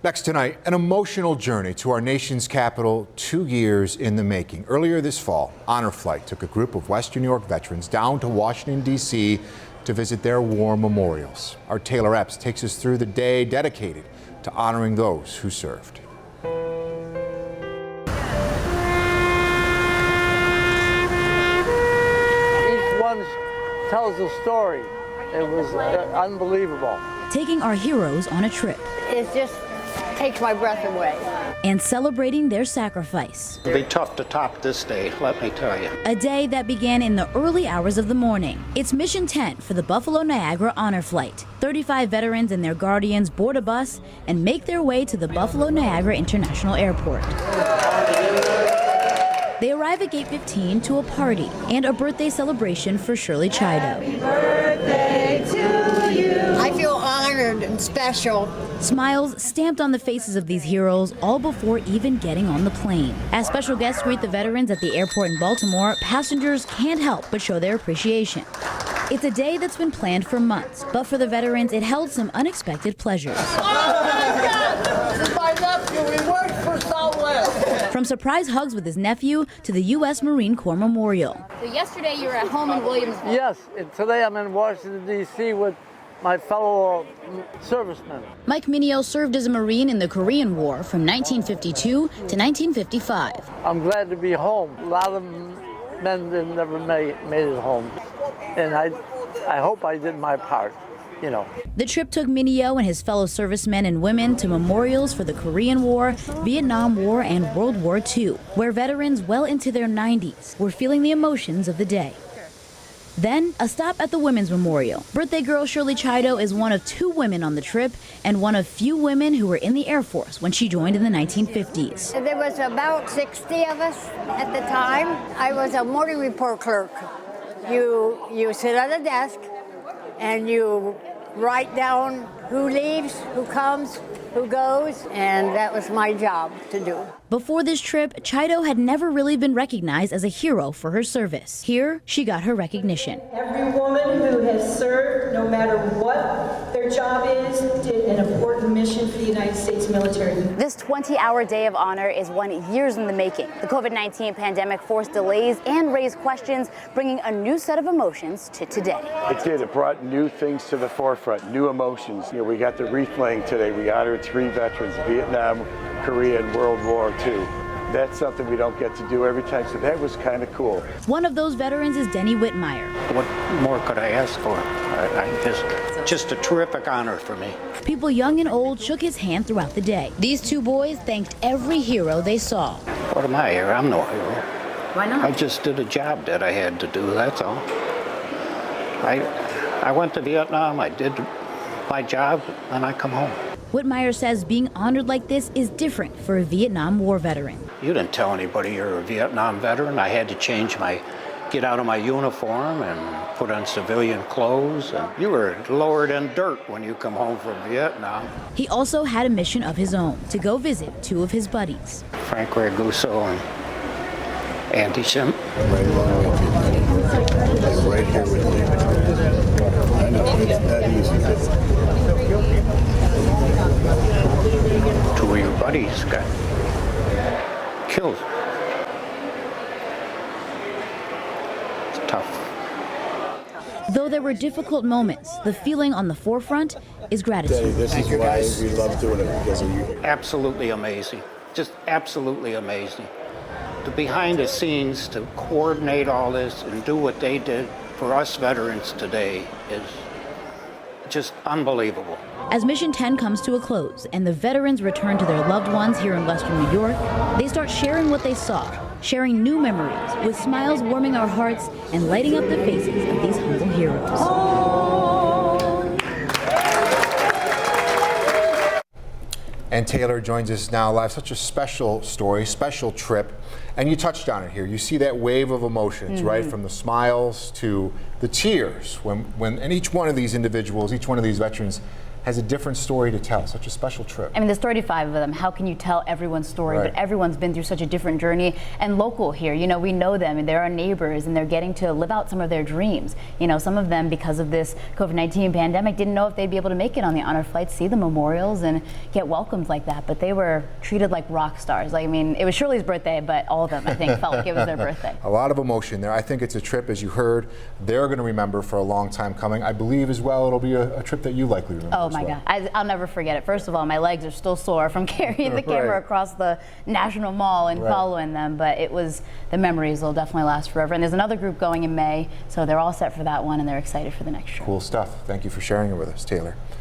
Next tonight, an emotional journey to our nation's capital, 2 years in the making. Earlier this fall, Honor Flight took a group of Western New York veterans down to Washington, D.C. to visit their war memorials. Our Taylor Epps takes us through the day dedicated to honoring those who served. Each one tells a story. It was unbelievable. Taking our heroes on a trip. It just takes my breath away. And celebrating their sacrifice. It'll be tough to top this day, let me tell you. A day that began in the early hours of the morning. It's mission 10 for the Buffalo Niagara Honor Flight. 35 veterans and their guardians board a bus and make their way to the Buffalo Niagara International Airport. They arrive at Gate 15 to a party and a birthday celebration for Shirley Chido. Happy birthday to you. I feel honored and special. Smiles stamped on the faces of these heroes all before even getting on the plane. As special guests greet the veterans at the airport in Baltimore, passengers can't help but show their appreciation. It's a day that's been planned for months, but for the veterans, it held some unexpected pleasures. This is my nephew. He works for Southwest. From surprise hugs with his nephew to the U.S. Marine Corps Memorial. So yesterday you were at home in Williamsville. Yes, and today I'm in Washington, D.C. with my fellow servicemen. Mike MINEO served as a Marine in the Korean War from 1952 to 1955. I'm glad to be home. A lot of men that never made it home. And I hope I did my part, you know. The trip took MINEO and his fellow servicemen and women to memorials for the Korean War, Vietnam War, and World War II, where veterans well into their 90s were feeling the emotions of the day. Then, a stop at the Women's Memorial. Birthday girl Shirley Chido is one of 2 women on the trip and one of few women who were in the Air Force when she joined in the 1950s. There was about 60 of us at the time. I was a morning report clerk. You sit at a desk and you write down who leaves, who comes, who goes, and that was my job to do. Before this trip, Chido had never really been recognized as a hero for her service. Here, she got her recognition. Every woman who has served, no matter what their job is, did an important mission for the United States military. This 20-hour day of honor is 1 years in the making. The COVID-19 pandemic forced delays and raised questions, bringing a new set of emotions to today. It did. It brought new things to the forefront, new emotions. You know, we got the wreath laying today. We honored 3 veterans, Vietnam, Korea, and World War II. That's something we don't get to do every time, so that was kind of cool. One of those veterans is DENNY MEYER. What more could I ask for? Just a terrific honor for me. People young and old shook his hand throughout the day. These 2 boys thanked every hero they saw. What am I here? I'm no hero. Why not? I just did a job that I had to do, that's all. I went to Vietnam, I did my job, and I come home. WHIT MEYER says being honored like this is different for a Vietnam War veteran. You didn't tell anybody you're a Vietnam veteran. I had to get out of my uniform and put on civilian clothes. And you were lower than dirt when you come home from Vietnam. He also had a mission of his own, to go visit 2 of his buddies. Frank Raguso and Andy Sim. Right along with you, buddy. They're right here with you. I know, it's that easy. 2 of your buddies got killed. It's tough. Though there were difficult moments, the feeling on the forefront is gratitude. This is why we love doing it, because of you. Absolutely amazing. Just absolutely amazing. The behind the scenes to coordinate all this and do what they did for us veterans today is just unbelievable. As Mission 10 comes to a close and the veterans return to their loved ones here in Western New York, they start sharing what they saw, sharing new memories, with smiles warming our hearts and lighting up the faces of these humble heroes. And Taylor joins us now live. Such a special story, special trip. And you touched on it here. You see that wave of emotions, right? From the smiles to the tears. And each one of these individuals, each one of these veterans has a different story to tell. Such a special trip. I mean, there's 35 of them. How can you tell everyone's story? Right. But everyone's been through such a different journey. And local here, you know, we know them and they're our neighbors and they're getting to live out some of their dreams. You know, some of them, because of this COVID-19 pandemic, didn't know if they'd be able to make it on the honor flight, see the memorials and get welcomed like that. But they were treated like rock stars. Like, I mean, it was Shirley's birthday, but all of them, I think, felt like it was their birthday. A lot of emotion there. I think it's a trip, as you heard, they're going to remember for a long time coming. I believe as well it'll be a trip that you likely remember. Oh my God, I'll never forget it. First of all, my legs are still sore from carrying the camera across the National Mall and following them, but the memories will definitely last forever. And there's another group going in May, so they're all set for that one and they're excited for the next trip. Cool stuff. Thank you for sharing it with us, Taylor.